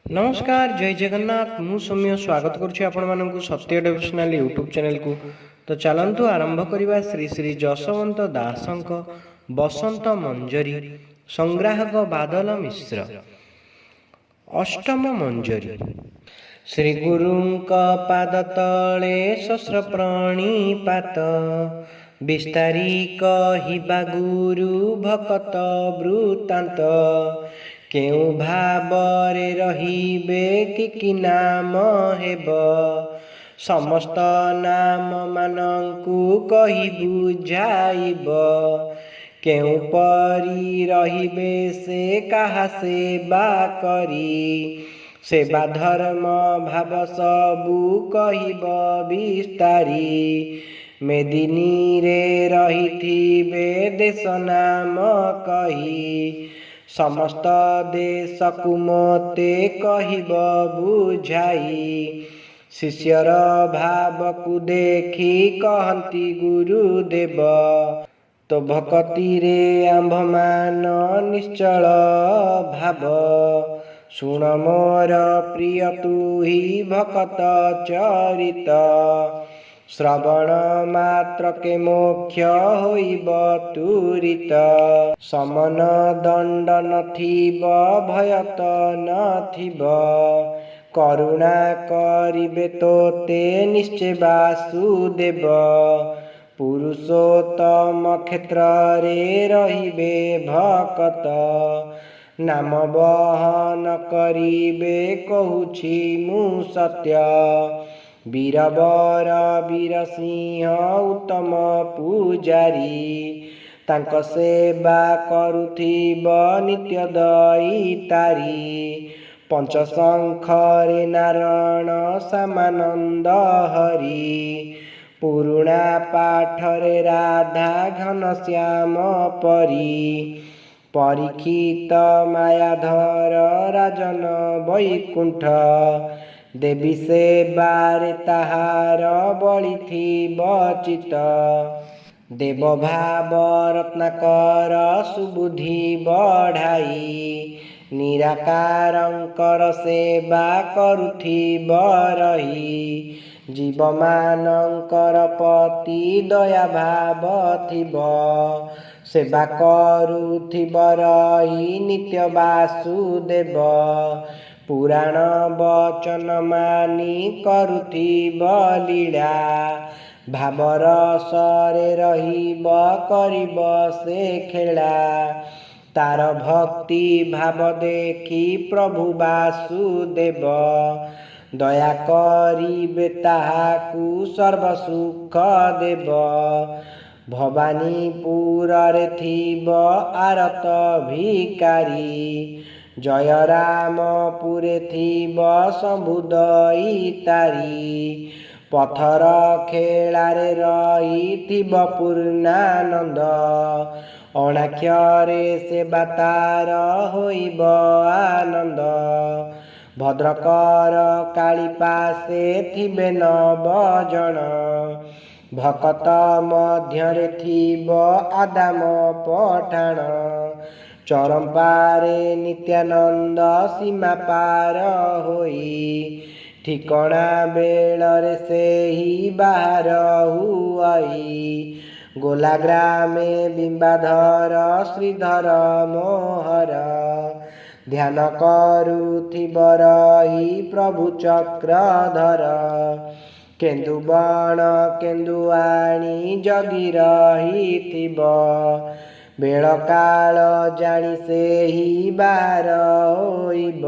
नमस्कार जय जगन्नाथ मु सौम्य स्वागत करुच्ची आपण मानकु सत्य डिवोशनल यूट्यूब चैनल को। तो चलंतु आरंभ करिबा श्री श्री जसवंत दासंक बसंत मंजरी संग्राहक बादल मिश्र अष्टम मंजरी। श्री गुरुंक पाद तले शस्त्र प्रणिपात विस्तारी कहिबा गुरु भकत वृत्तांत केउ भावरे रहिबे कि नाम हेब समस्त नाम मानंकु कहि बुझाइब केउ परि रहिबे से काहा सेवा करी सेवा धर्म भाव सबु कहिब विस्तारी मेदिनी रे रहिथिबे देश नाम कही समस्त देश को मते कहिब बुझाई शिष्यर भाव को देखी कहती गुरुदेव तो भक्ति रे आंभमान निश्चल भाव सुण मोर प्रिय तू ही भक्त चरित श्रवण मात्र के मोक्ष होइब तुरित समन दंड नथिब भयत नथिब करुणा करिबे तोते निश्चय वासुदेव पुरुषोत्तम क्षेत्र रे रहिबे भकत नाम बहन करिबे कहूछि मु सत्य वीरवर वीर सिंह उत्तम पूजारी तांक सेवा करुथिब नित्य दैतारी पंचशंखरे नारायण सामानंद हरि पुरुणा पाठरे राधा घनश्याम परी परीक्षित मायाधर राजन वैकुंठ देवी सेवारे ताहार बलिथिब चित देव भाव रत्नाकर सुबुद्धि बढ़ाई निराकारंकर सेवा करुथिब रही जीव मानंकर पति दया भाव थिब सेवा करुथिब रही नित्य वासुदेव पुराण वचन मानी करुथिब लीला भावर सरे रहिब करिब से खेला तार भक्ति भाव देखी प्रभु वासुदेव दया करिबे ताहाकु सर्व सुख देव भवानीपुर रे थिब आरत भिकारी जय रामपुरे थिब शंभु दैतारी पथर खेलारे रहिथिब पूर्णानंद अणाक्षरे सेवा तार होइब आनंद भद्रकर काली पासे थिबे नवजन भकत मध्यरे थिब आदाम पठाण चरंपारे नित्यानंद सीमा पार होई ठिकणा बेलरे से ही बाहर हुई गोला ग्रामे बिंबाधर श्रीधर मोहर ध्यान करुथिब रही प्रभु चक्रधर केन्दु बण केन्दु आणी जगी रहिथिब बेल काल जानी से ही बाहर होइब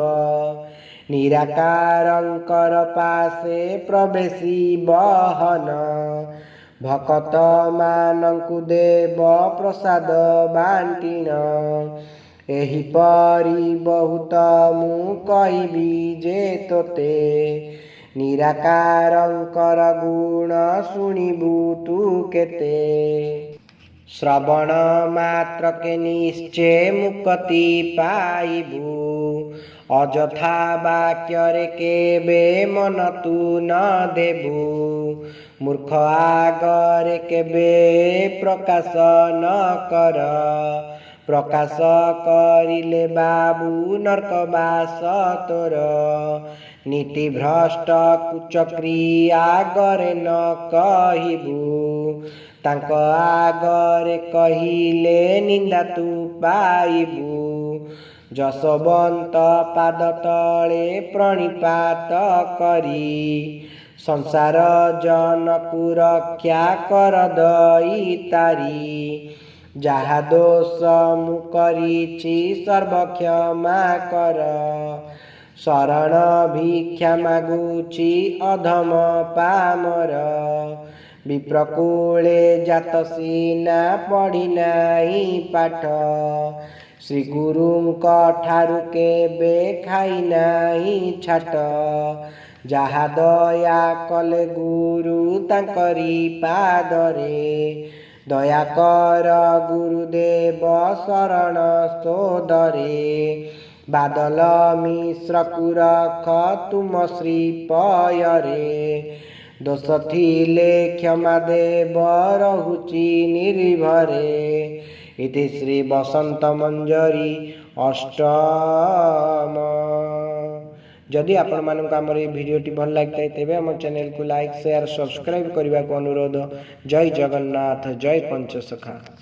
निराकारंकर पासे प्रवेशी बहन भकत मानंकु देव प्रसाद बांटिन एही परी बहुत मु कहिबी जे तोते निराकारंकर गुण शुणिबु तू केते श्रवण मात्र के निश्चय मुक्ति पाइबु अजथा वाक्य केबे मन तू न देबु मूर्ख आगरे केबे प्रकाश न कर ପ୍ରକାଶ କରିଲେ ବାବୁ ନର୍କବାସ ତୋର। ନୀତି ଭ୍ରଷ୍ଟ କୁଚକ୍ରିୟା ଆଗରେ ନ କହିବୁ। ତାଙ୍କ ଆଗରେ କହିଲେ ନିନ୍ଦା ତୁ ପାଇବୁ। ଯଶୋବନ୍ତ ପାଦ ତଳେ ପ୍ରଣିପାତ କରି ସଂସାର ଜନକୁ ରକ୍ଷା କର ଦଇତାରି। ଯାହା ଦୋଷ ମୁଁ କରିଛି ସର୍ବକ୍ଷମା କର। ଶରଣ ଭିକ୍ଷା ମାଗୁଛି ଅଧମ ପାମର। ବିପ୍ରକୂଳେ ଜାତ ସିନା ପଢ଼ିନାହିଁ ପାଠ। ଶ୍ରୀଗୁରୁଙ୍କ ଠାରୁ କେବେ ଖାଇନାହିଁ ଛାଟ। ଯାହା ଦୟା କଲେ ଗୁରୁ ତାଙ୍କରି ପାଦରେ। ଦୟା କର ଗୁରୁଦେବ ଶରଣ ସୋଦରେ। ବାଦଲ ମିଶ୍ରକୁ ରଖ ତୁମ ଶ୍ରୀପୟରେ। ଦୋଷ ଥିଲେ କ୍ଷମା ଦେବ ରହୁଛି ନିର୍ଭରେ। ଇତି ଶ୍ରୀ ବସନ୍ତ ମଞ୍ଜରୀ ଅଷ୍ଟମ। ଯଦି ଆପଣମାନଙ୍କୁ ଆମର ଏହି ଭିଡ଼ିଓଟି ଭଲ ଲାଗିଥାଏ ତେବେ ଆମ ଚ୍ୟାନେଲକୁ ଲାଇକ୍ ସେୟାର ସବସ୍କ୍ରାଇବ୍ କରିବାକୁ ଅନୁରୋଧ। ଜୟ ଜଗନ୍ନାଥ, ଜୟ ପଞ୍ଚସଖା।